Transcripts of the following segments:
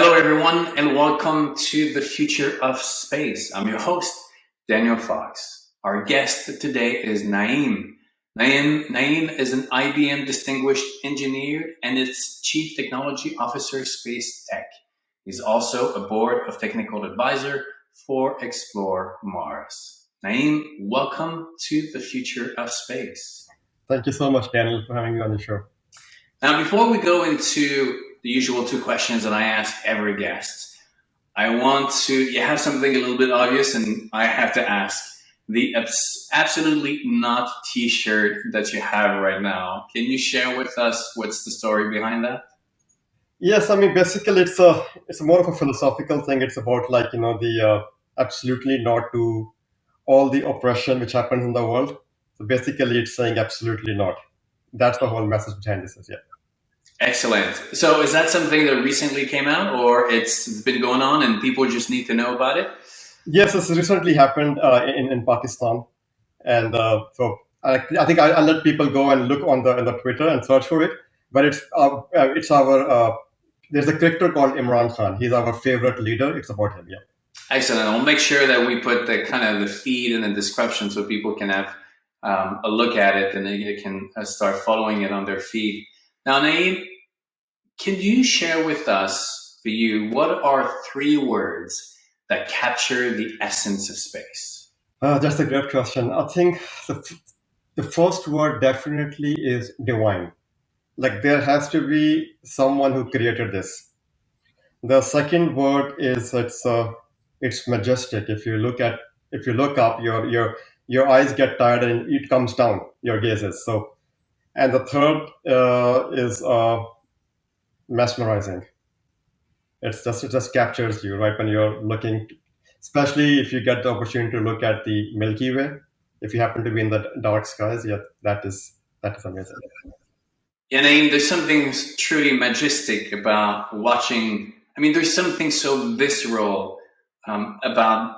Hello, everyone, and welcome to the Future of Space. I'm your host, Daniel Fox. Our guest today is Naeem. Naeem is an IBM Distinguished Engineer and its Chief Technology Officer, Space Tech. He's also a Board of Technical Advisor for Explore Mars. Naeem, welcome to the Future of Space. Thank you so much, Daniel, for having me on the show. Now, before we go into the usual two questions that I ask every guest, you have something a little bit obvious, and I have to ask. The Absolutely Not t-shirt that you have right now, can you share with us what's the story behind that? Yes, I mean, basically, it's more of a philosophical thing. It's about the absolutely not to all the oppression which happens in the world. So basically, it's saying absolutely not. That's the whole message behind this. Yeah. Excellent. So is that something that recently came out, or it's been going on and people just need to know about it? Yes, this recently happened in Pakistan, and so I think I'll let people go and look on the Twitter and search for it. But it's our there's a character called Imran Khan. He's our favorite leader. It's about him. Yeah. Excellent. We'll make sure that we put the kind of the feed in the description so people can have a look at it and they can start following it on their feed. Now, Naeem, can you share with us, for you, what are 3 words that capture the essence of space? That's a great question. I think the first word definitely is divine. Like there has to be someone who created this. The second word is it's majestic. If you look up, your eyes get tired and it comes down. Your gazes. So, and the third is mesmerizing. It just captures you right when you're looking, especially if you get the opportunity to look at the Milky Way. If you happen to be in the dark skies, yeah, that is amazing. Yeah, Naeem, there's something truly majestic about watching. I mean, there's something so visceral about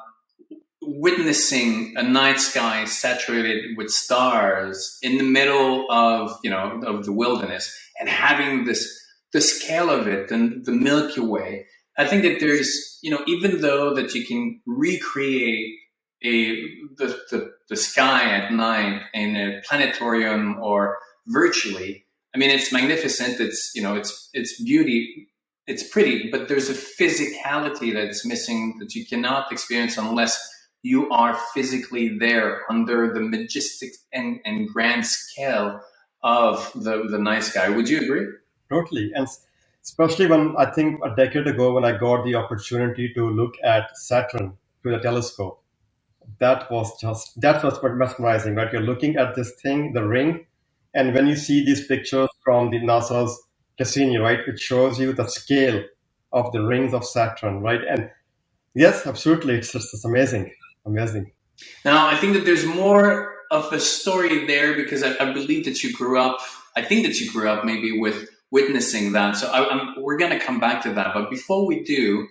witnessing a night sky saturated with stars in the middle of the wilderness and having the scale of it and the Milky Way. I think that there's even though that you can recreate the sky at night in a planetarium or virtually, I mean, it's magnificent. It's beauty. It's pretty, but there's a physicality that's missing that you cannot experience unless you are physically there under the majestic and grand scale of the night sky. Would you agree? Totally, and especially when I think a decade ago when I got the opportunity to look at Saturn through the telescope, that was mesmerizing, right? You're looking at this thing, the ring, and when you see these pictures from the NASA's Cassini, right, it shows you the scale of the rings of Saturn, right? And yes, absolutely, it's amazing. Now, I think that there's more of a story there because I believe that you grew up. I think that you grew up maybe with witnessing that. So we're going to come back to that. But before we do,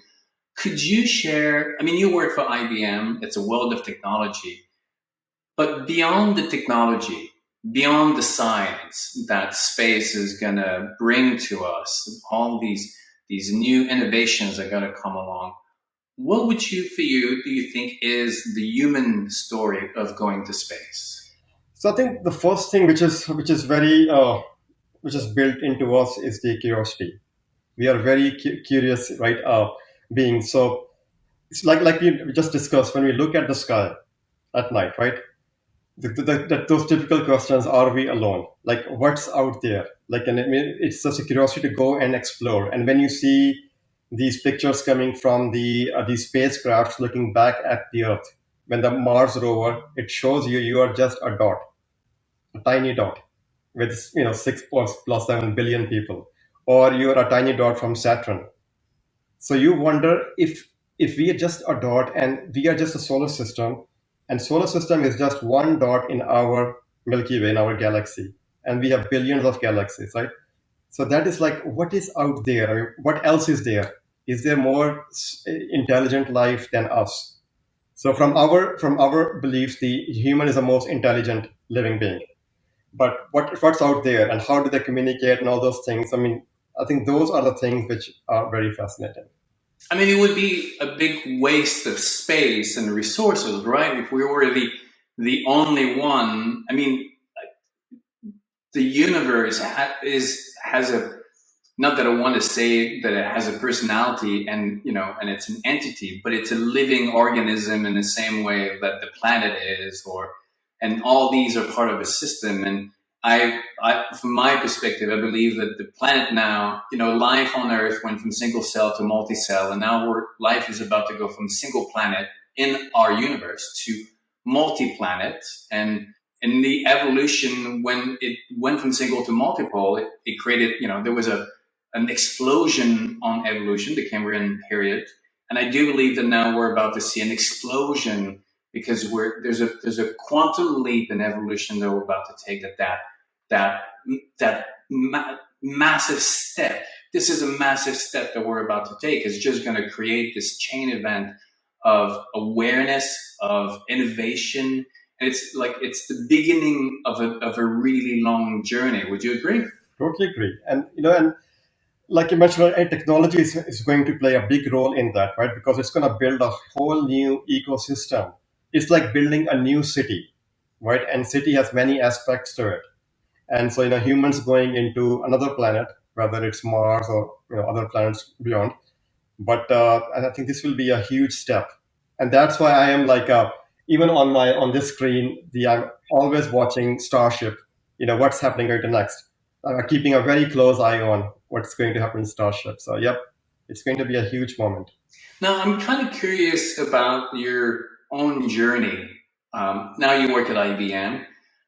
could you share? I mean, you work for IBM. It's a world of technology. But beyond the technology, beyond the science that space is going to bring to us, all these new innovations are going to come along. What do you think is the human story of going to space? So I think the first thing which is very which is built into us is the curiosity. We are very curious, right? Beings. So it's like we just discussed when we look at the sky at night, right? Those typical questions: Are we alone? Like, what's out there? Like, and I mean, it's just a curiosity to go and explore. And when you see these pictures coming from these spacecrafts looking back at the Earth, when the Mars rover, it shows you are just a dot, a tiny dot, with 6+7 billion people, or you're a tiny dot from Saturn. So you wonder if we are just a dot and we are just a solar system, and solar system is just one dot in our Milky Way, in our galaxy, and we have billions of galaxies, right? So that is like, what is out there? I mean, what else is there? Is there more intelligent life than us? So from our beliefs, the human is the most intelligent living being. But what's out there and how do they communicate and all those things? I mean, I think those are the things which are very fascinating. I mean, it would be a big waste of space and resources, right? If we were the only one. I mean, the universe has a, not that I want to say that it has a personality and and it's an entity, but it's a living organism in the same way that the planet is, or and all these are part of a system. And from my perspective, I believe that the planet now, life on Earth went from single cell to multi-cell, and now life is about to go from single planet in our universe to multi-planet. And in the evolution, when it went from single to multiple, it created, there was an explosion on evolution, the Cambrian period. And I do believe that now we're about to see an explosion because there's a quantum leap in evolution that we're about to take, that massive step. This is a massive step that we're about to take. It's just going to create this chain event of awareness, of innovation. And it's the beginning of a really long journey. Would you agree? Totally agree. And and like you mentioned, technology is going to play a big role in that, right? Because it's going to build a whole new ecosystem. It's like building a new city, right? And city has many aspects to it. And so, humans going into another planet, whether it's Mars or other planets beyond. But and I think this will be a huge step, and that's why I am like even on this screen, I'm always watching Starship. What's happening right next. I'm keeping a very close eye on what's going to happen in Starship. So, yep, it's going to be a huge moment. Now, I'm kind of curious about your own journey. Now you work at IBM.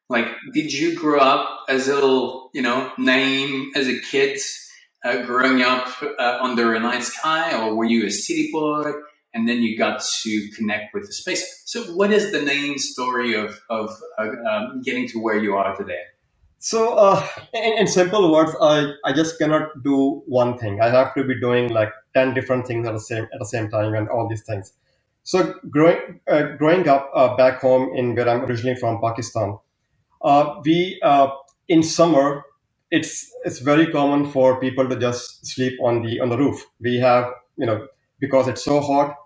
Like, did you grow up as a little, Naeem as a kid, growing up under a night sky, or were you a city boy and then you got to connect with the space? So, what is the Naeem story of getting to where you are today? So, in simple words, I just cannot do one thing. I have to be doing like 10 different things at the same time, and all these things. So, growing up back home in where I'm originally from, Pakistan, we in summer it's very common for people to just sleep on the roof. We have because it's so hot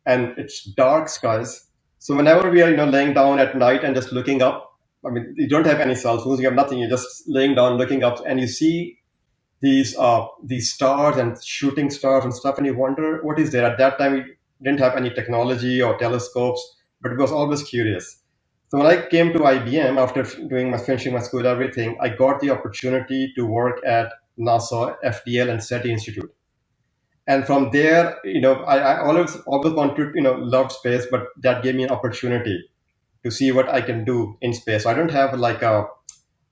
and it's dark skies. So whenever we are laying down at night and just looking up, I mean, you don't have any cell phones, you have nothing. You're just laying down, looking up, and you see these stars and shooting stars and stuff, and you wonder what is there. At that time, we didn't have any technology or telescopes, but it was always curious. So when I came to IBM after finishing my school, everything, I got the opportunity to work at NASA, FDL, and SETI Institute. And from there, I always wanted, loved space, but that gave me an opportunity to see what I can do in space. So I don't have like the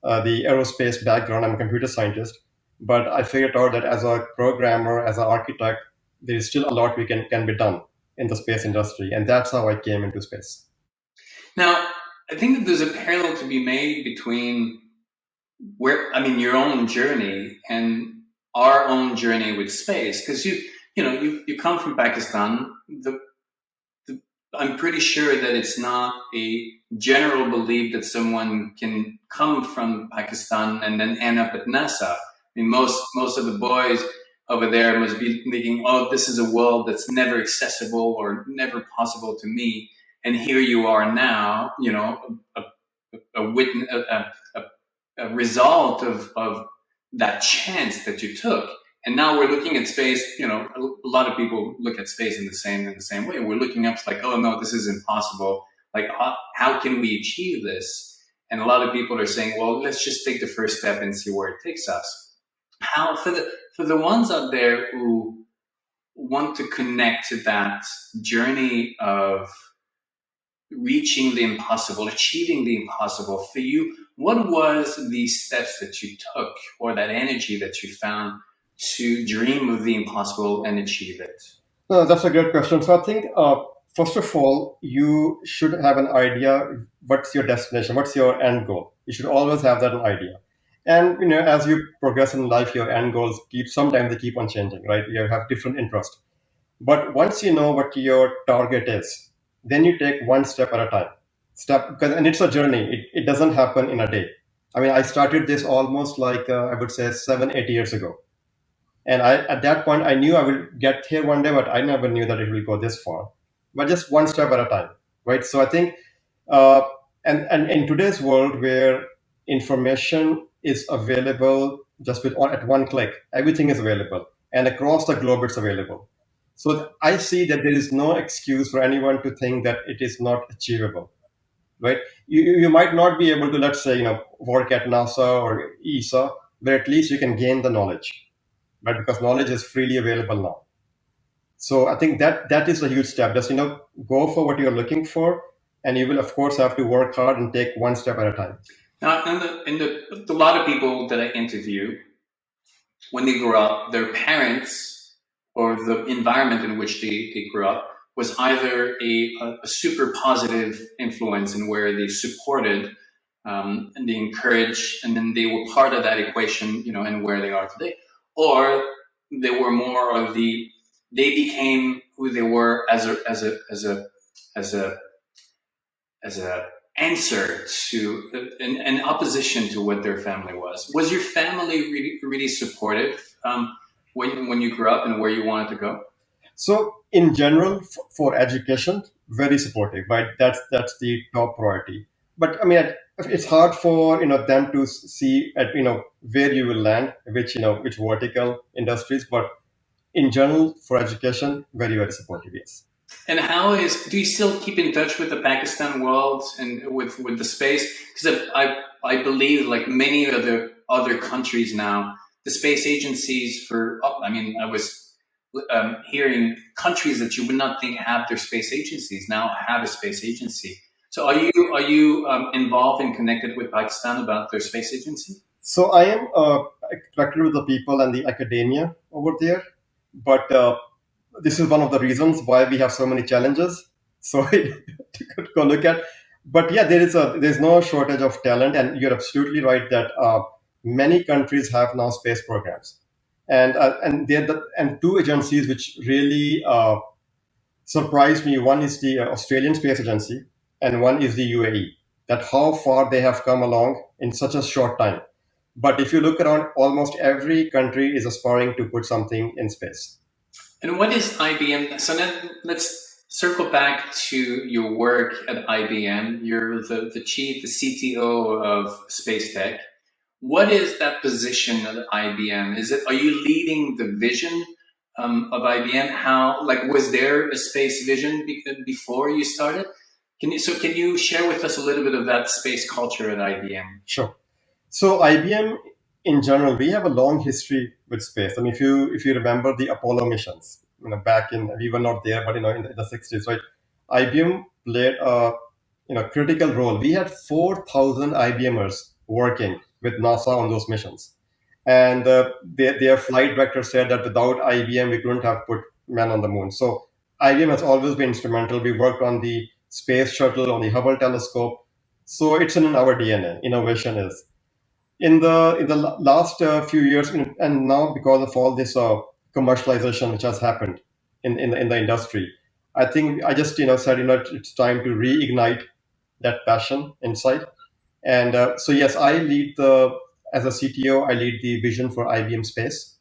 aerospace background. I'm a computer scientist, but I figured out that as a programmer, as an architect, there is still a lot we can be done in the space industry, and that's how I came into space. Now, I think that there's a parallel to be made between your own journey and our own journey with space, because you come from Pakistan. I'm pretty sure that it's not a general belief that someone can come from Pakistan and then end up at NASA. I mean, most of the boys over there must be thinking, "Oh, this is a world that's never accessible or never possible to me." And here you are now, a witness, a result of that chance that you took. And now we're looking at space. A lot of people look at space in the same way. We're looking up, it's like, oh no, this is impossible. Like, how can we achieve this? And a lot of people are saying, well, let's just take the first step and see where it takes us. How for the ones out there who want to connect to that journey of reaching the impossible, achieving the impossible, for you, what was the steps that you took or that energy that you found to dream of the impossible and achieve it? No, that's a great question. So I think first of all, you should have an idea. What's your destination? What's your end goal? You should always have that idea. And as you progress in life, your end goals sometimes they keep on changing, right? You have different interests. But once you know what your target is, then you take one step at a time. And it's a journey. It doesn't happen in a day. I mean, I started this almost like I would say 7, 8 years ago. And at that point, I knew I would get here one day, but I never knew that it will go this far. But just one step at a time, right? So I think, uh, and in today's world where information is available just with at one click, everything is available, and across the globe, it's available. So I see that there is no excuse for anyone to think that it is not achievable, right? You might not be able to, let's say, work at NASA or ESA, but at least you can gain the knowledge, right? Because knowledge is freely available now. So I think that is a huge step. Just go for what you're looking for, and you will of course have to work hard and take one step at a time. Now, a lot of people that I interview, when they grew up, their parents or the environment in which they grew up was either a super positive influence in where they supported and they encouraged, and then they were part of that equation, and where they are today, or they were more of they became who they were as a as a answer to an opposition to what their family was. Was your family really supportive when you grew up and where you wanted to go? So in general, for education, very supportive, right? That's the top priority. But I mean, it's hard for them to see at where you will land, which vertical industries. But in general, for education, very very supportive. Yes. And do you still keep in touch with the Pakistan world and with the space? Because I believe, like many of the other countries now, the space agencies I was hearing countries that you would not think have their space agencies now have a space agency. So are you involved and connected with Pakistan about their space agency? So I am connected with the people and the academia over there, but this is one of the reasons why we have so many challenges. So to go look at, but yeah, there's no shortage of talent, and you're absolutely right that many countries have now space programs, and two agencies which really surprised me. One is the Australian Space Agency, and one is the UAE. That how far they have come along in such a short time. But if you look around, almost every country is aspiring to put something in space. And what is IBM? So then let's circle back to your work at IBM. You're the the CTO of Space Tech. What is that position at IBM? Are you leading the vision of IBM? Was there a space vision before you started? Can you share with us a little bit of that space culture at IBM? Sure. So IBM in general, we have a long history with space. I mean, if you remember the Apollo missions, back in we were not there, but in the 60s, right? IBM played a critical role. We had 4,000 IBMers working with NASA on those missions, and their flight director said that without IBM we couldn't have put men on the moon. So IBM has always been instrumental. We worked on the space shuttle, on the Hubble telescope. So it's in our DNA. Innovation is in the last few years, and now because of all this commercialization which has happened in the industry, I think I just said it's time to reignite that passion inside. And so yes, I lead the as a CTO, I lead the vision for IBM Space,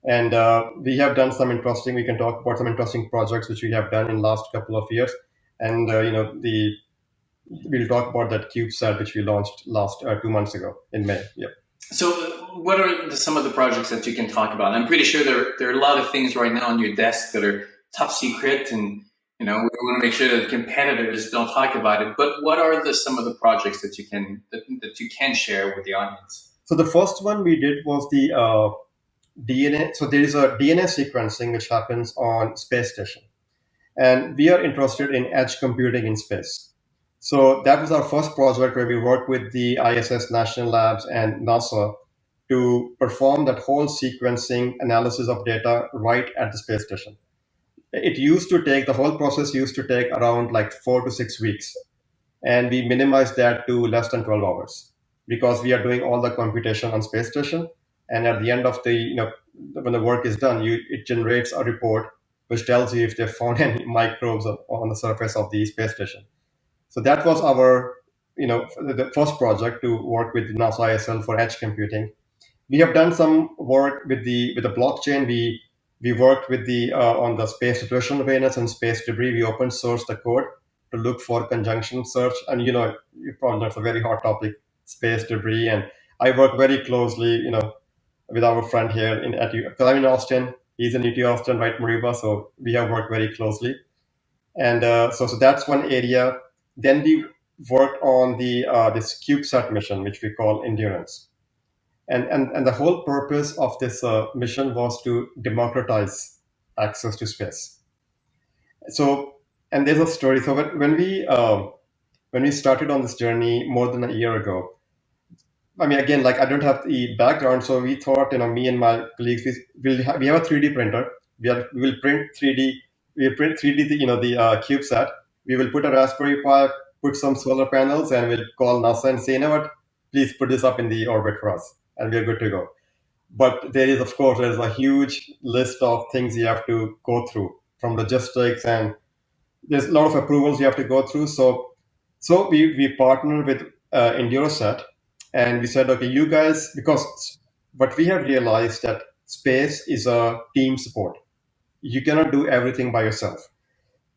and we have done some interesting. We can talk about some interesting projects which we have done in last couple of years, and the we'll talk about that CubeSat which we launched last 2 months ago in May. Yeah. So, what are some of the projects that you can talk about? I'm pretty sure there are a lot of things right now on your desk that are top secret, and we want to make sure that competitors don't talk about it. But what are some of the projects that you can share with the audience? So the first one we did was the DNA. So there is a DNA sequencing which happens on space station, and we are interested in edge computing in space. So that was our first project where we worked with the ISS National Labs and NASA to perform that whole sequencing analysis of data right at the space station. The whole process used to take around like 4 to 6 weeks, and we minimized that to less than 12 hours because we are doing all the computation on space station. And at the end of the when the work is done, it generates a report which tells you if they found any microbes on the surface of the space station. So that was our the first project to work with NASA ISL for edge computing. We have done some work with the blockchain. We worked with the on the space situational awareness and space debris. We open sourced the code to look for conjunction search, and you probably know it's a very hot topic, space debris. And I work very closely, with our friend here because I'm in Austin. He's in UT Austin, right, Mariba? So we have worked very closely, and so that's one area. Then we worked on the this CubeSat mission, which we call Endurance, and the whole purpose of this mission was to democratize access to space. So, and there's a story. So when we started on this journey more than a year ago, I mean, again, like I don't have the background, so we thought, me and my colleagues, we have a 3D printer. We will print 3D. We will print 3D, the CubeSat. We will put a Raspberry Pi, put some solar panels, and we'll call NASA and say, you know what, please put this up in the orbit for us, and we're good to go. But there's a huge list of things you have to go through from logistics, and there's a lot of approvals you have to go through. So we partnered with Endurosat, and we said, okay, you guys, because what we have realized that space is a team sport. You cannot do everything by yourself.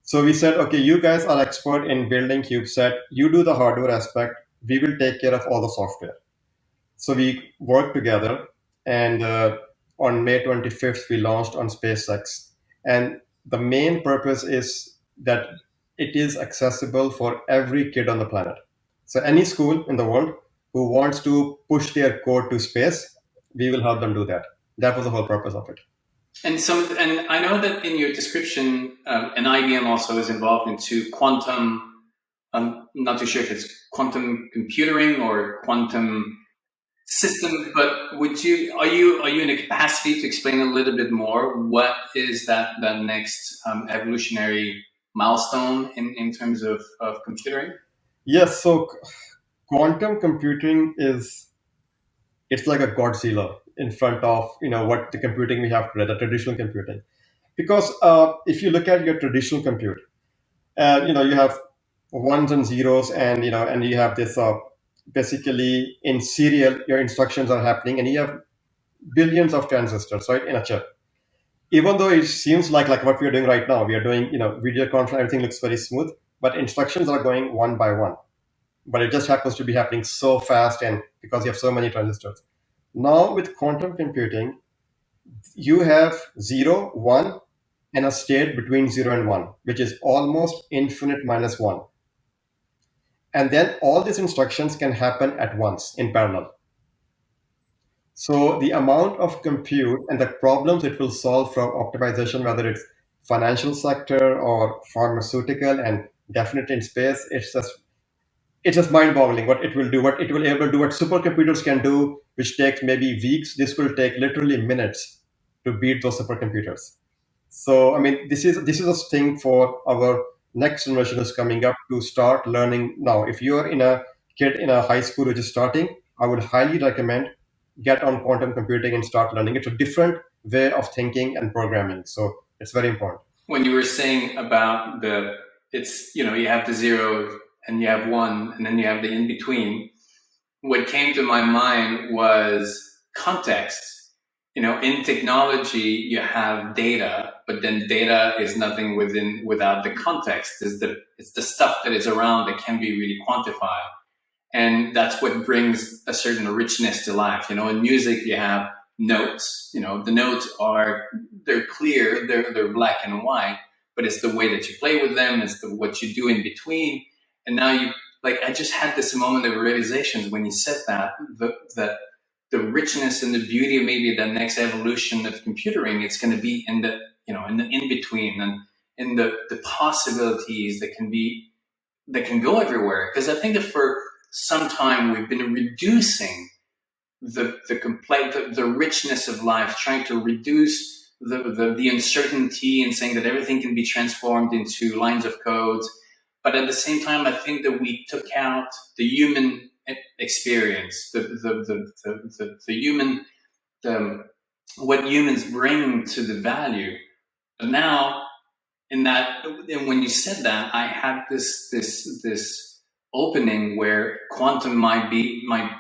So we said, okay, you guys are expert in building CubeSat. You do the hardware aspect. We will take care of all the software. So we worked together, and on May 25th, we launched on SpaceX. And the main purpose is that it is accessible for every kid on the planet. So any school in the world who wants to push their code to space, we will help them do that. That was the whole purpose of it. And I know that in your description, and IBM also is involved into quantum. I'm not too sure if it's quantum computing or quantum system, but are you in a capacity to explain a little bit more what is that next evolutionary milestone in terms of computing? Yes, so quantum computing it's like a Godzilla in front of what the computing we have today, the traditional computing. Because if you look at your traditional compute, you have ones and zeros, and you have this basically in serial, your instructions are happening, and you have billions of transistors, right, in a chip. Even though it seems like what we are doing right now, we are doing video conference, everything looks very smooth, but instructions are going one by one. But it just happens to be happening so fast, and because you have so many transistors. Now with quantum computing, you have 0, 1, and a state between 0 and 1, which is almost infinite minus 1. And then all these instructions can happen at once in parallel. So the amount of compute and the problems it will solve from optimization, whether it's financial sector or pharmaceutical, and definitely in space, it's just mind-boggling what it will do, what it will able to do, what supercomputers can do, which takes maybe weeks. This will take literally minutes to beat those supercomputers. So I mean, this is a thing for our next generation is coming up to start learning now. If you are in a kid in a high school which is starting, I would highly recommend get on quantum computing and start learning. It's a different way of thinking and programming, so it's very important. When you were saying about it's you have the zero and you have one and then you have the in between, what came to my mind was context. In technology, you have data, but then data is nothing without the context. It's the stuff that is around that can be really quantified. And that's what brings a certain richness to life. In music, you have notes. The notes they're clear, they're black and white, but it's the way that you play with them, it's what you do in between. And now I just had this moment of realization when you said that, the richness and the beauty of maybe the next evolution of computing, it's going to be in the in between, and in the possibilities that can go everywhere. Because I think that for some time we've been reducing the richness of life, trying to reduce the uncertainty and saying that everything can be transformed into lines of code. But at the same time, I think that we took out the human experience, the human, what humans bring to the value. But now, and when you said that, I had this opening where quantum might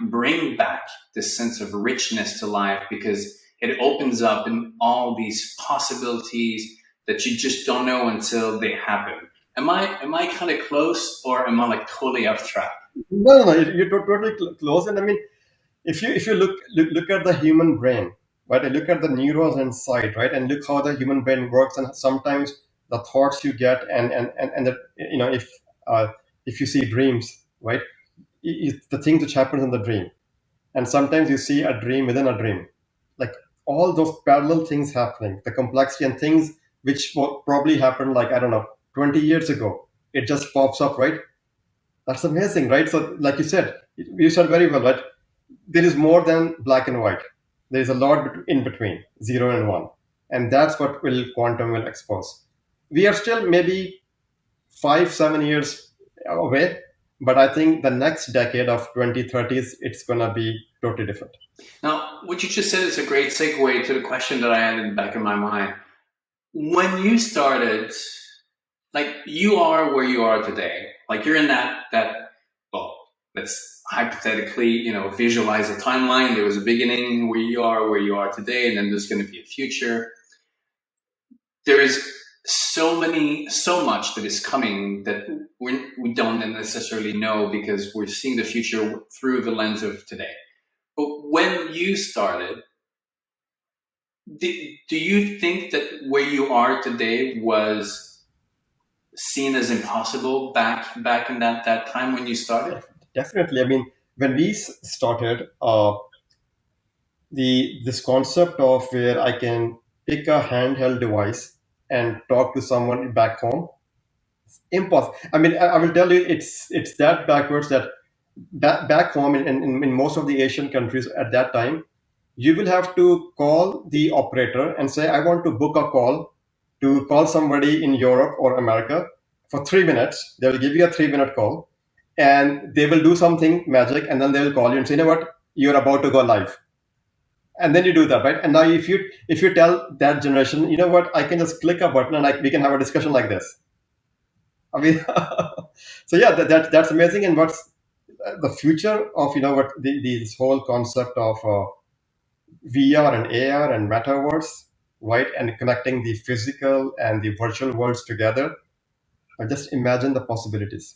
bring back this sense of richness to life, because it opens up in all these possibilities that you just don't know until they happen. Am I kind of close, or am I like totally off track? No, you're totally close. And I mean, if you look at the human brain, right, and look at the neurons inside, right, and look how the human brain works, and sometimes the thoughts you get, and the, if you see dreams, right, it's the things which happens in the dream, and sometimes you see a dream within a dream, like all those parallel things happening, the complexity and things which probably happened, like, I don't know, 20 years ago, it just pops up, right? That's amazing, right? So like you said very well, right? There is more than black and white. There is a lot in between, 0 and 1, and that's what will quantum will expose. We are still maybe 5 7 years away, but I think the next decade of 2030s, it's gonna be totally different. Now, what you just said is a great segue to the question that I had in the back of my mind. When you started, like, you are where you are today, like you're in that well, let's hypothetically, visualize a timeline. There was a beginning where you are today, and then there's going to be a future. There is so much that is coming that we don't necessarily know, because we're seeing the future through the lens of today. But when you started, do you think that where you are today was seen as impossible back in that time when you started? Definitely. I mean, when we started, this concept of where I can pick a handheld device and talk to someone back home, impossible. I mean, I will tell you, it's that backwards that back home in most of the Asian countries at that time, you will have to call the operator and say, I want to book a call to call somebody in Europe or America for 3 minutes. They will give you a 3 minute call, and they will do something magic, and then they will call you and say, you know what, you're about to go live. And then you do that, right? And now if you tell that generation, you know what, I can just click a button and we can have a discussion like this. I mean, so yeah, that's amazing. And what's the future of, what this whole concept of VR and AR and metaverse, right? And connecting the physical and the virtual worlds together. I just imagine the possibilities.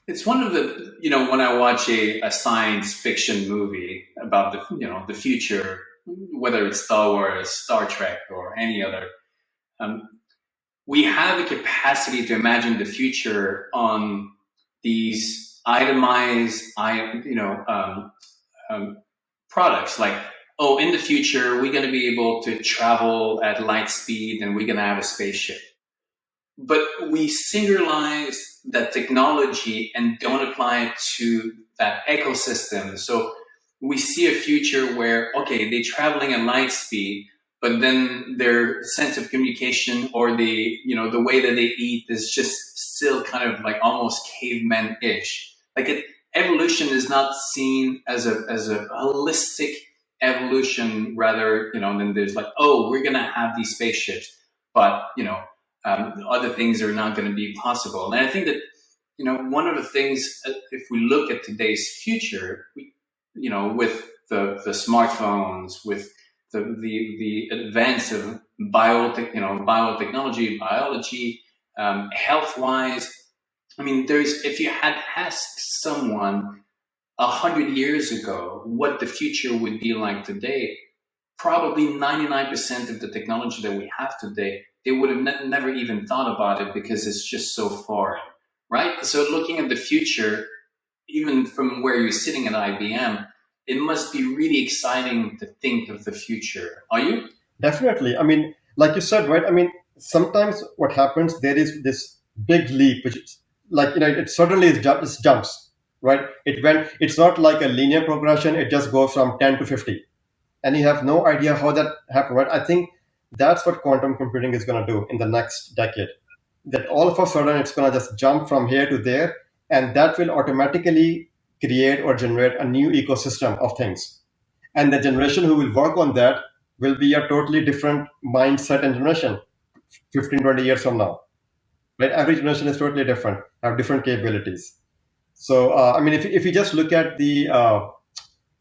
It's one of the, when I watch a science fiction movie about the future, whether it's Star Wars, Star Trek, or any other, we have the capacity to imagine the future on these itemized, products. Like, oh, in the future, we're going to be able to travel at light speed, and we're going to have a spaceship. But we singularize that technology and don't apply it to that ecosystem. So we see a future where, okay, they're traveling at light speed, but then their sense of communication, or the way that they eat, is just still kind of like almost caveman-ish. Like, evolution is not seen as a holistic evolution. Rather, then there's like, oh, we're gonna have these spaceships, but other things are not going to be possible. And I think that, one of the things, if we look at today's future, with the smartphones, with the advance of biotechnology, biology, health-wise, I mean, if you had asked someone 100 years ago what the future would be like today, probably 99% of the technology that we have today, they would have never even thought about it, because it's just so foreign, right? So looking at the future, even from where you're sitting at IBM, it must be really exciting to think of the future. Are you? Definitely. I mean, like you said, right? I mean, sometimes what happens, there is this big leap, which is like, it certainly it jumps, right? It's not like a linear progression. It just goes from 10 to 50, and you have no idea how that happened, right? I think that's what quantum computing is going to do in the next decade. That all of a sudden it's going to just jump from here to there, and that will automatically create or generate a new ecosystem of things. And the generation who will work on that will be a totally different mindset and generation 15 20 years from now, right? Every generation is totally different, have different capabilities. So I mean, if you just look at the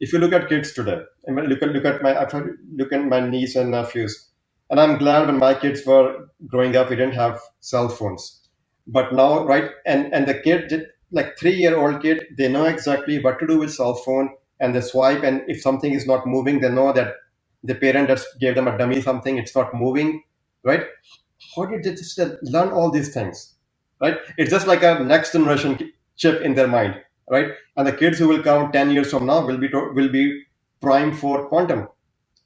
if you look at kids today, and when look at my if I look at my niece and nephews, and I'm glad when my kids were growing up, we didn't have cell phones, but now, right, and the kid, like 3-year-old kid, they know exactly what to do with cell phone, and they swipe, and if something is not moving, they know that the parent just gave them a dummy something, it's not moving, right? How did they just learn all these things, right? It's just like a next generation chip in their mind, right? And the kids who will come 10 years from now will be primed for quantum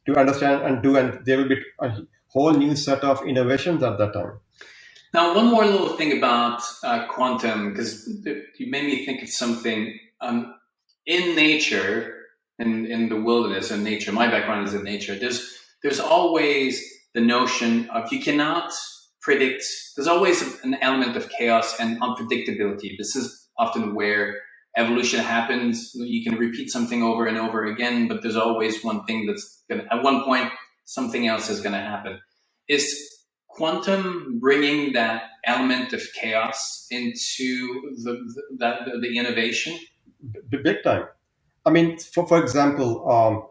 to understand and do, and there will be a whole new set of innovations at that time. Now, one more little thing about quantum, because you made me think of something. In nature, in the wilderness and nature, my background is in nature, there's always the notion of you cannot predict, there's always an element of chaos and unpredictability. This is often where evolution happens. You can repeat something over and over again, but there's always one thing that's going to, at one point, something else is going to happen. Is quantum bringing that element of chaos into the innovation? Big time. I mean, for example,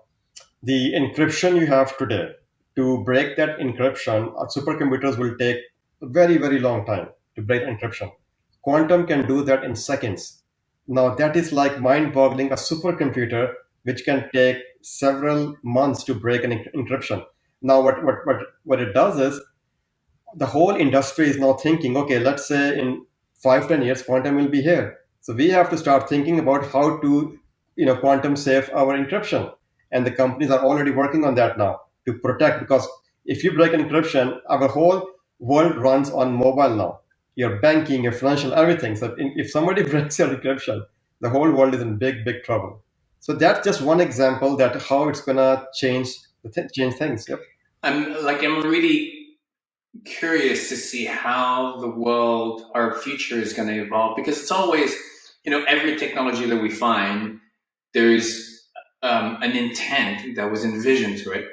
the encryption you have today, to break that encryption, supercomputers will take a very, very long time to break encryption. Quantum can do that in seconds. Now, that is like mind boggling. A supercomputer, which can take several months to break an encryption. Now, what it does is the whole industry is now thinking, okay, let's say in 5-10 years, quantum will be here. So we have to start thinking about how to, quantum safe our encryption. And the companies are already working on that now to protect, because if you break encryption, our whole world runs on mobile now. Your banking, your financial, everything. So if somebody breaks your encryption, the whole world is in big, big trouble. So that's just one example that how it's gonna change things. Yep. I'm really curious to see how the world, our future, is going to evolve, because it's always, every technology that we find, there's an intent that was envisioned to it,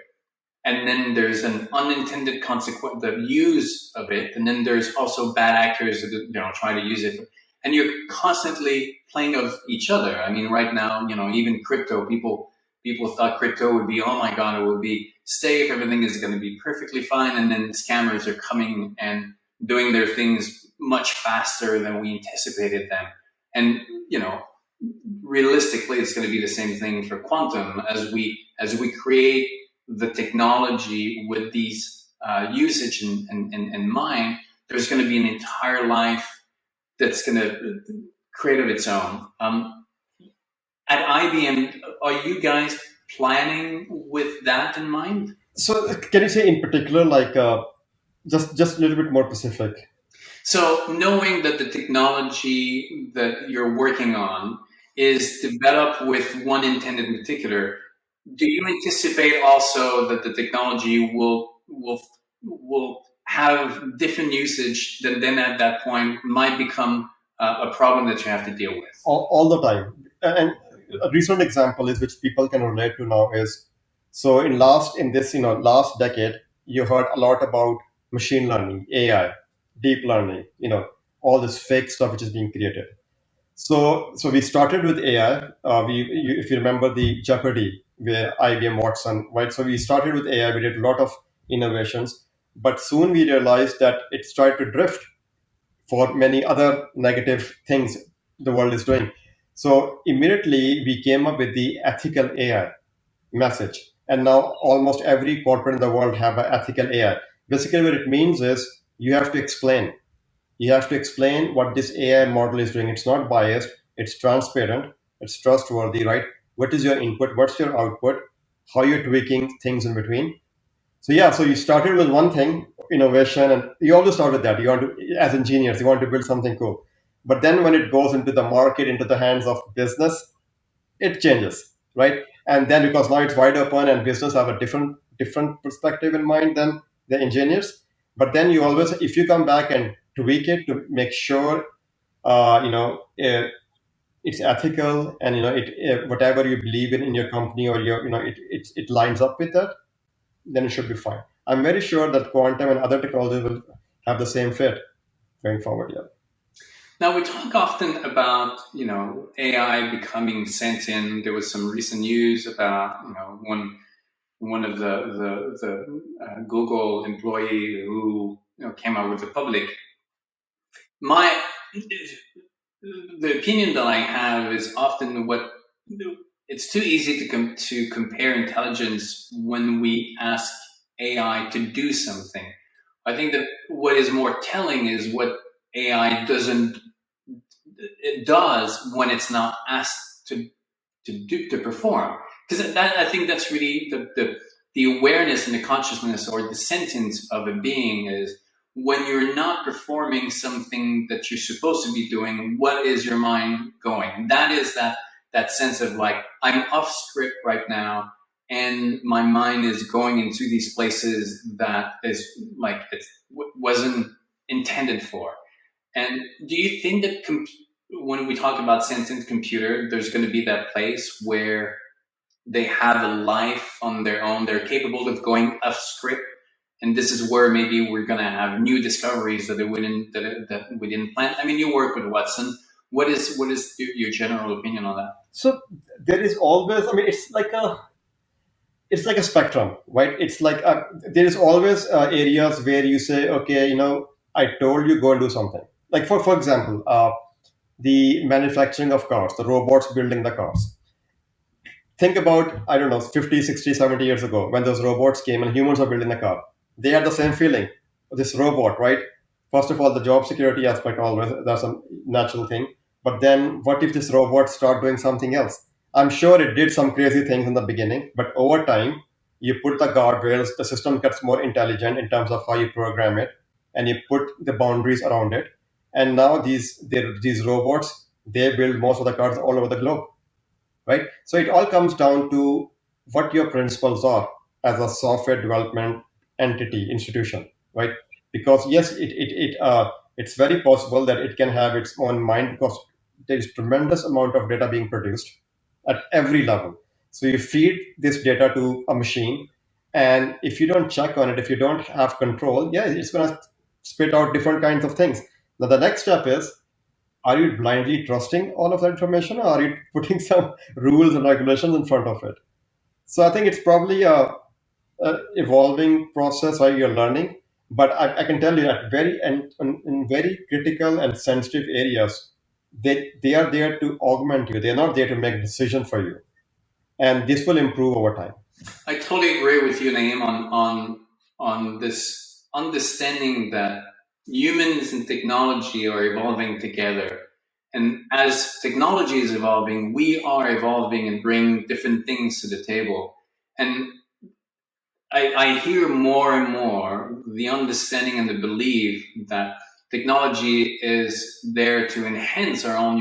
and then there's an unintended consequence, the use of it, and then there's also bad actors that try to use it, and you're constantly playing of each other. I mean, right now, even crypto, people thought crypto would be, oh my god, it will be safe, everything is going to be perfectly fine, and then scammers are coming and doing their things much faster than we anticipated them. And realistically, it's going to be the same thing for quantum. As we create the technology with these usage in mind, there's going to be an entire life that's going to create of its own. At IBM, are you guys planning with that in mind? So can you say in particular, like just a little bit more specific? So, knowing that the technology that you're working on is developed with one intent in particular, do you anticipate also that the technology will have different usage that then at that point might become a problem that you have to deal with? All the time. And a recent example is which people can relate to now is, so in this last decade, you heard a lot about machine learning, AI, deep learning, all this fake stuff which is being created. So we started with AI. If you remember the Jeopardy, where IBM Watson, right? So we started with AI. We did a lot of innovations, but soon we realized that it started to drift for many other negative things the world is doing. So immediately we came up with the ethical AI message. And now almost every corporate in the world have an ethical AI. Basically what it means is you have to explain. You have to explain what this AI model is doing. It's not biased, it's transparent, it's trustworthy, right? What is your input? What's your output? How you're tweaking things in between. So yeah, so you started with one thing, innovation, and you always start with that. You want to, as engineers, you want to build something cool. But then when it goes into the market, into the hands of business, it changes, right? And then because now it's wide open and business have a different perspective in mind than the engineers. But then you always, if you come back and tweak it to make sure, it's ethical, and whatever you believe in your company or it lines up with that, then it should be fine. I'm very sure that quantum and other technologies will have the same fit going forward. Yeah. Now we talk often about AI becoming sentient. There was some recent news about one of the Google employee who came out with the public. My the opinion that I have is often it's too easy to compare intelligence when we ask AI to do something. I think that what is more telling is what AI doesn't it does when it's not asked to perform. Because that I think that's really the awareness and the consciousness or the sentience of a being is when you're not performing something that you're supposed to be doing, what is your mind going? That is that sense of like, I'm off script right now and my mind is going into these places that is like it wasn't intended for. And do you think that when we talk about sentient computer, there's going to be that place where they have a life on their own, they're capable of going off script, and this is where maybe we're going to have new discoveries that we didn't plan? I mean, you work with Watson. What is your general opinion on that? So there is always, I mean, it's like a spectrum, right? It's like there is always areas where you say, okay, I told you go and do something. Like for example, the manufacturing of cars, the robots building the cars. Think about, I don't know, 50, 60, 70 years ago when those robots came and humans were building a car. They had the same feeling. This robot, right? First of all, the job security aspect, always, that's a natural thing. But then what if this robot start doing something else? I'm sure it did some crazy things in the beginning, but over time, you put the guardrails, the system gets more intelligent in terms of how you program it, and you put the boundaries around it. And now these robots, they build most of the cars all over the globe, right? So it all comes down to what your principles are as a software development entity institution, right? Because yes, it's very possible that it can have its own mind because there is tremendous amount of data being produced at every level. So you feed this data to a machine, and if you don't check on it, if you don't have control, yeah, it's going to spit out different kinds of things. Now the next step is, are you blindly trusting all of that information, or are you putting some rules and regulations in front of it? So I think it's probably a evolving process where you're learning. But I can tell you that in very critical and sensitive areas, they are there to augment you. They're not there to make decision for you, and this will improve over time. I totally agree with you, Naeem, on this understanding that humans and technology are evolving together. And as technology is evolving, we are evolving and bring different things to the table. And I hear more and more the understanding and the belief that technology is there to enhance our own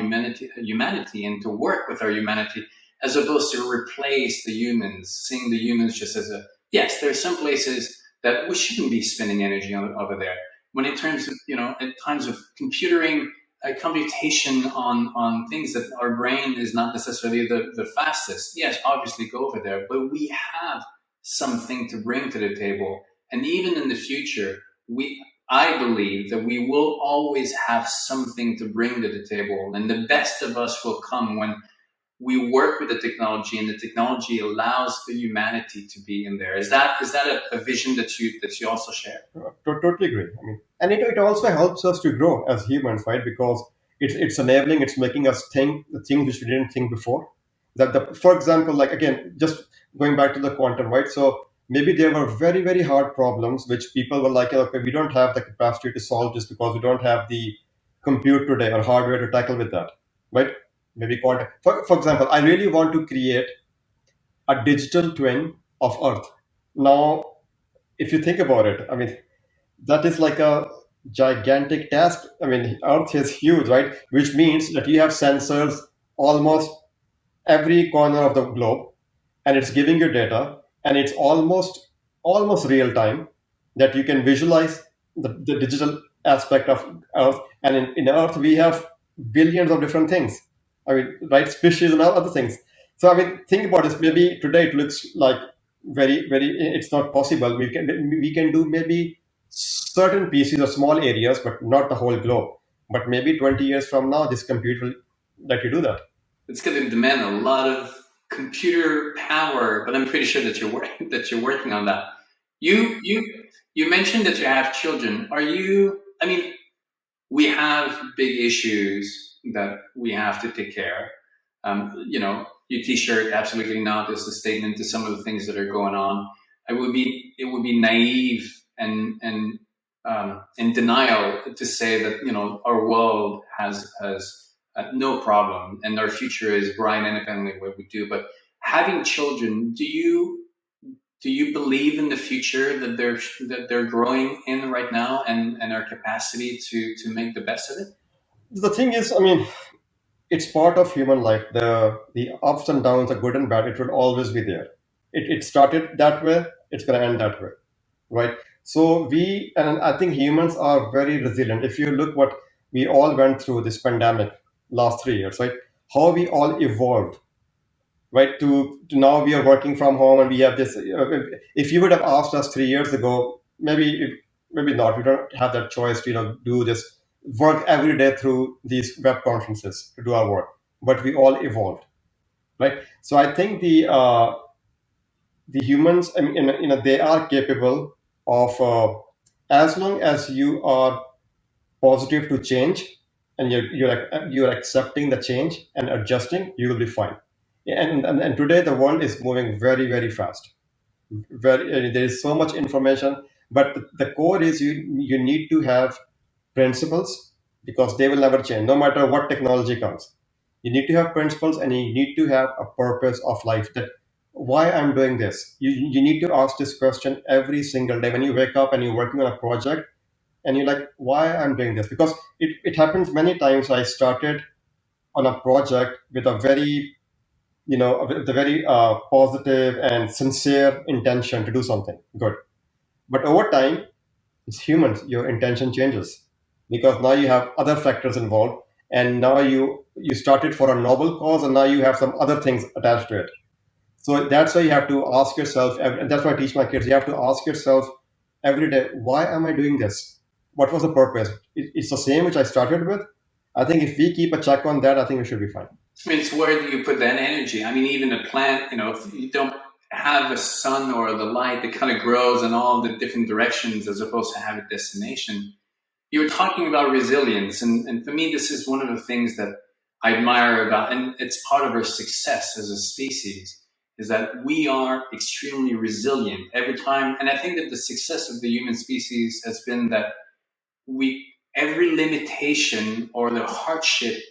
humanity and to work with our humanity, as opposed to replace the humans, seeing the humans just as a, yes, there are some places that we shouldn't be spending energy over there. When in terms of, in times of computation on things that our brain is not necessarily the fastest, yes, obviously go over there, but we have something to bring to the table. And even in the future, I believe that we will always have something to bring to the table. And the best of us will come when we work with the technology and the technology allows the humanity to be in there. Is that a vision that you also share? Totally agree. I mean, and it also helps us to grow as humans, right? Because it's enabling, it's making us think the things which we didn't think before. For example, like again, just going back to the quantum, right? So maybe there were very, very hard problems which people were like, okay, we don't have the capacity to solve this because we don't have the compute today or hardware to tackle with that, right? Maybe quantum. For example, I really want to create a digital twin of Earth. Now, if you think about it, I mean, that is like a gigantic task. I mean, Earth is huge, right? Which means that you have sensors almost every corner of the globe, and it's giving you data, and it's almost real time that you can visualize the digital aspect of Earth. And in Earth, we have billions of different things. I mean, right, species and all other things. So I mean, think about this. Maybe today it looks like very, very. It's not possible. We can do maybe certain pieces or small areas, but not the whole globe. But maybe 20 years from now, this computer will let you do that. It's going to demand a lot of computer power, but I'm pretty sure that you're working on that. You mentioned that you have children. Are you? I mean, we have big issues that we have to take care. Your T-shirt absolutely not is a statement to some of the things that are going on. It would be naive and in denial to say that our world has no problem and our future is bright independently what we do. But having children, do you believe in the future that they're growing in right now and our capacity to make the best of it? The thing is, I mean, it's part of human life. The ups and downs, the good and bad, it will always be there. It started that way, it's going to end that way, right? So and I think humans are very resilient. If you look what we all went through this pandemic last 3 years, right? How we all evolved, right? To now we are working from home and we have this. If you would have asked us 3 years ago, maybe not. We don't have that choice to do this work every day through these web conferences to do our work. But we all evolved, right? So I think the humans, I mean, they are capable of, as long as you are positive to change and you're accepting the change and adjusting, you will be fine. And today the world is moving very, very fast. There is so much information, but the core is you need to have principles, because they will never change no matter what technology comes. You need to have principles and you need to have a purpose of life, that why I'm doing this. You need to ask this question every single day when you wake up and you're working on a project, and you're like, why I'm doing this. Because it happens many times. I started on a project with a very, with a very positive and sincere intention to do something good, but over time, it's humans, your intention changes, because now you have other factors involved, and now you started for a noble cause, and now you have some other things attached to it. So that's why you have to ask yourself, and that's why I teach my kids, you have to ask yourself every day, why am I doing this? What was the purpose? It's the same which I started with. I think if we keep a check on that, I think we should be fine. I mean, it's where do you put that energy? I mean, even a plant, if you don't have a sun or the light that kind of grows in all the different directions as opposed to have a destination. You were talking about resilience, and for me, this is one of the things that I admire about, and it's part of our success as a species, is that we are extremely resilient every time. And I think that the success of the human species has been that every limitation or the hardship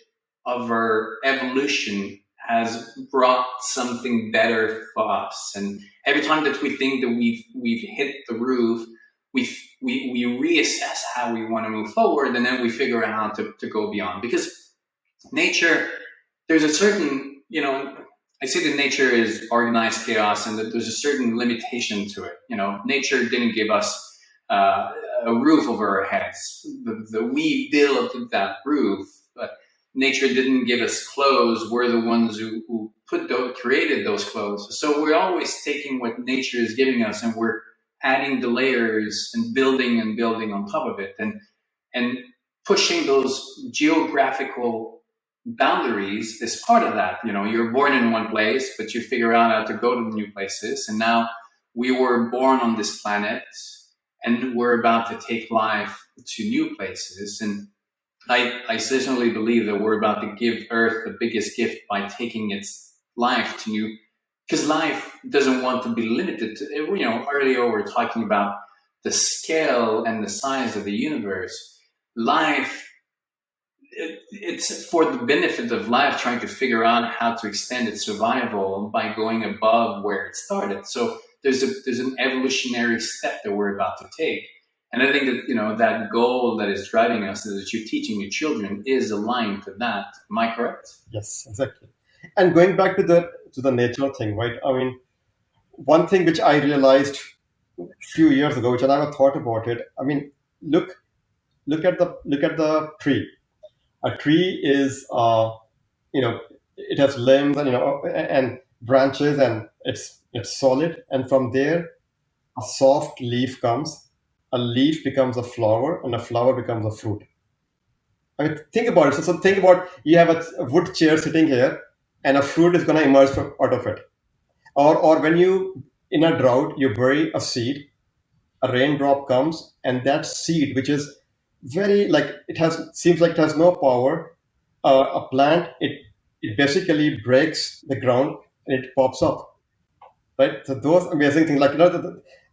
of our evolution has brought something better for us. And every time that we think that we've hit the roof, we reassess how we want to move forward, and then we figure out how to go beyond. Because nature, there's a certain, I say that nature is organized chaos, and that there's a certain limitation to it. Nature didn't give us a roof over our heads. We built that roof, but nature didn't give us clothes. We're the ones who created those clothes. So we're always taking what nature is giving us, and we're adding the layers and building on top of it, and pushing those geographical boundaries is part of that. You're born in one place, but you figure out how to go to new places. And now we were born on this planet, and we're about to take life to new places. And I certainly believe that we're about to give Earth the biggest gift by taking its life to new, because life doesn't want to be limited to, earlier we were talking about the scale and the size of the universe. Life, it's for the benefit of life trying to figure out how to extend its survival by going above where it started. So there's an evolutionary step that we're about to take. And I think that, that goal that is driving us, that you're teaching your children, is aligned to that. Am I correct? Yes, exactly. And going back to the nature thing, right? I mean, one thing which I realized a few years ago, which I never thought about it. I mean, look at the tree. A tree is, it has limbs and and branches, and it's solid. And from there, a soft leaf comes. A leaf becomes a flower, and a flower becomes a fruit. I mean, think about it. So think about, you have a wood chair sitting here, and a fruit is going to emerge out of it. Or when you, in a drought, you bury a seed, a raindrop comes, and that seed, which is very, like, it has, seems like it has no power, a plant, it basically breaks the ground and it pops up, right? So those amazing things, like,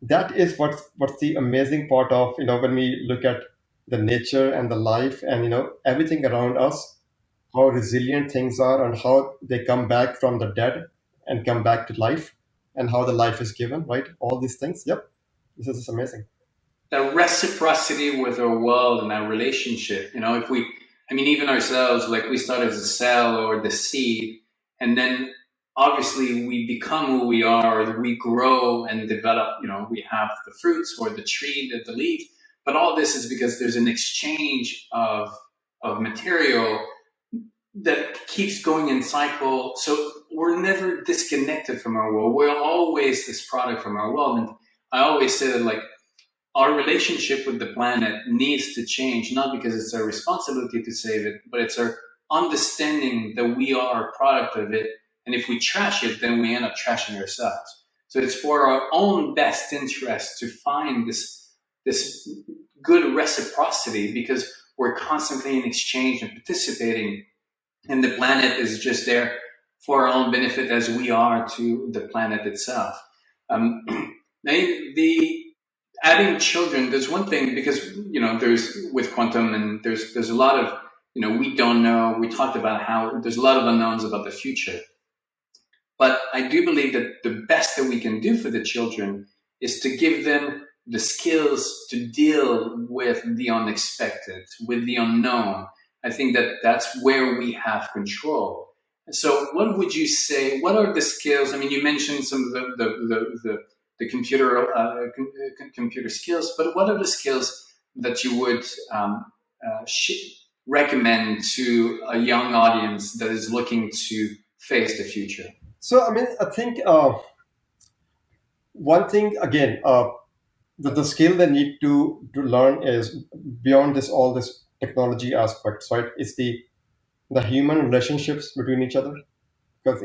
that is what's the amazing part of, when we look at the nature and the life, and everything around us, how resilient things are, and how they come back from the dead and come back to life, and how the life is given, right? All these things. Yep, this is just amazing. The reciprocity with our world and our relationship. If we, I mean, even ourselves, like we start as a cell or the seed, and then obviously we become who we are, or we grow and develop. We have the fruits or the tree, the leaf. But all this is because there's an exchange of material that keeps going in cycle. So we're never disconnected from our world. We're always this product from our world. And I always say that, like, our relationship with the planet needs to change, not because it's our responsibility to save it, but it's our understanding that we are a product of it. And if we trash it, then we end up trashing ourselves. So it's for our own best interest to find this good reciprocity, because we're constantly in exchange and participating, and the planet is just there for our own benefit as we are to the planet itself. Um, the adding children, there's one thing, because there's, with quantum, and there's a lot of, we don't know. We talked about how there's a lot of unknowns about the future, but I do believe that the best that we can do for the children is to give them the skills to deal with the unexpected, with the unknown. I think that that's where we have control. So what would you say, what are the skills? I mean, you mentioned some of the computer skills, but what are the skills that you would recommend to a young audience that is looking to face the future? So, I mean, I think one thing, again, the skill they need to learn is beyond this, all this technology aspects, right? It's the human relationships between each other, because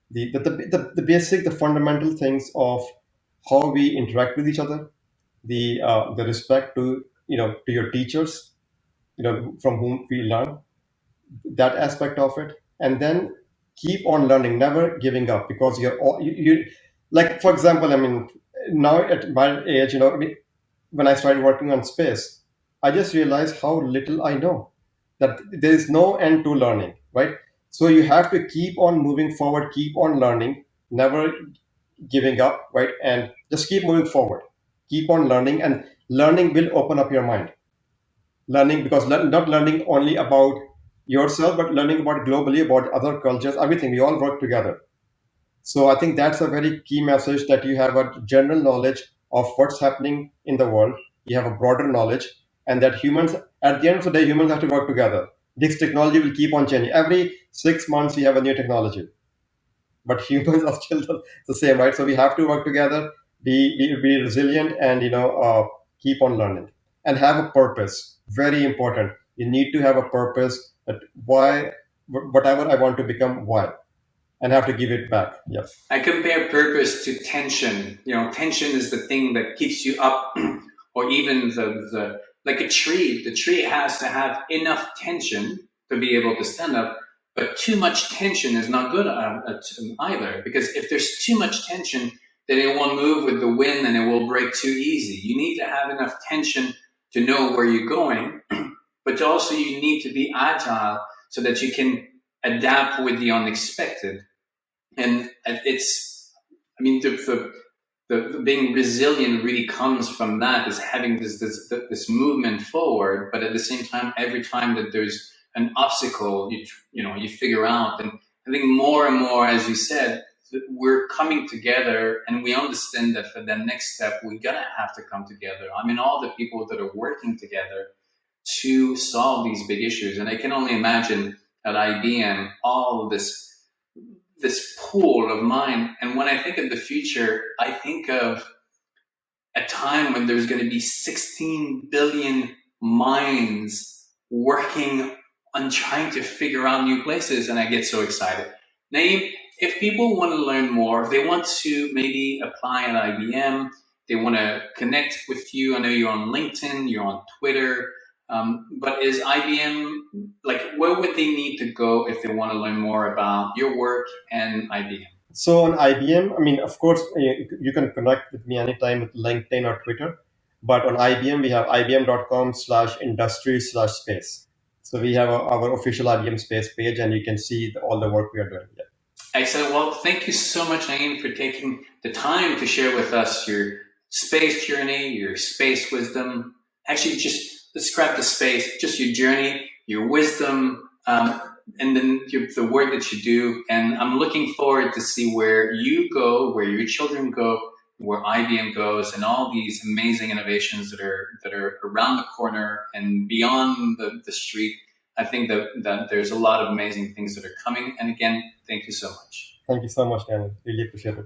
the basic, the fundamental things of how we interact with each other, the respect to your teachers, from whom we learn, that aspect of it, and then keep on learning, never giving up, because you, like, for example, I mean, now at my age, I mean, when I started working on space, I just realized how little I know, that there is no end to learning, right? So you have to keep on moving forward, keep on learning, never giving up, right? And just keep moving forward, keep on learning, and learning will open up your mind. Learning, because not learning only about yourself, but learning about globally, about other cultures, everything. We all work together. So I think that's a very key message, that you have a general knowledge of what's happening in the world. You have a broader knowledge, and that humans, at the end of the day, humans have to work together. This technology will keep on changing. Every 6 months, we have a new technology, but humans are still the same, right? So we have to work together, be resilient, and keep on learning, and have a purpose. Very important. You need to have a purpose, that why, whatever I want to become, why, and have to give it back. Yes. I compare purpose to tension. Tension is the thing that keeps you up, or even the like a tree. The tree has to have enough tension to be able to stand up, but too much tension is not good either. Because if there's too much tension, then it won't move with the wind, and it will break too easy. You need to have enough tension to know where you're going, but also you need to be agile so that you can adapt with the unexpected. And it's, I mean, the being resilient really comes from that, is having this movement forward, but at the same time, every time that there's an obstacle, you figure out. And I think more and more, as you said, we're coming together, and we understand that for the next step, we're gonna have to come together. I mean, all the people that are working together to solve these big issues, and I can only imagine at IBM all of this pool of mind. And when I think of the future, I think of a time when there's going to be 16 billion minds working on trying to figure out new places, and I get so excited. Naeem, if people want to learn more, if they want to maybe apply at IBM, they want to connect with you. I know you're on LinkedIn, you're on Twitter, but is IBM, like, where would they need to go if they want to learn more about your work and IBM? So on IBM, I mean, of course, you can connect with me anytime with LinkedIn or Twitter. But on IBM, we have ibm.com/industry/space. So we have our official IBM Space page, and you can see all the work we are doing. Yeah. Excellent. Well, thank you so much, Naeem, for taking the time to share with us your space journey, your space wisdom. Actually, just describe the space, just your journey, your wisdom, and then the work that you do. And I'm looking forward to see where you go, where your children go, where IBM goes, and all these amazing innovations that are around the corner and beyond the street. I think that there's a lot of amazing things that are coming. And again, thank you so much. Thank you so much, Daniel. Really appreciate it.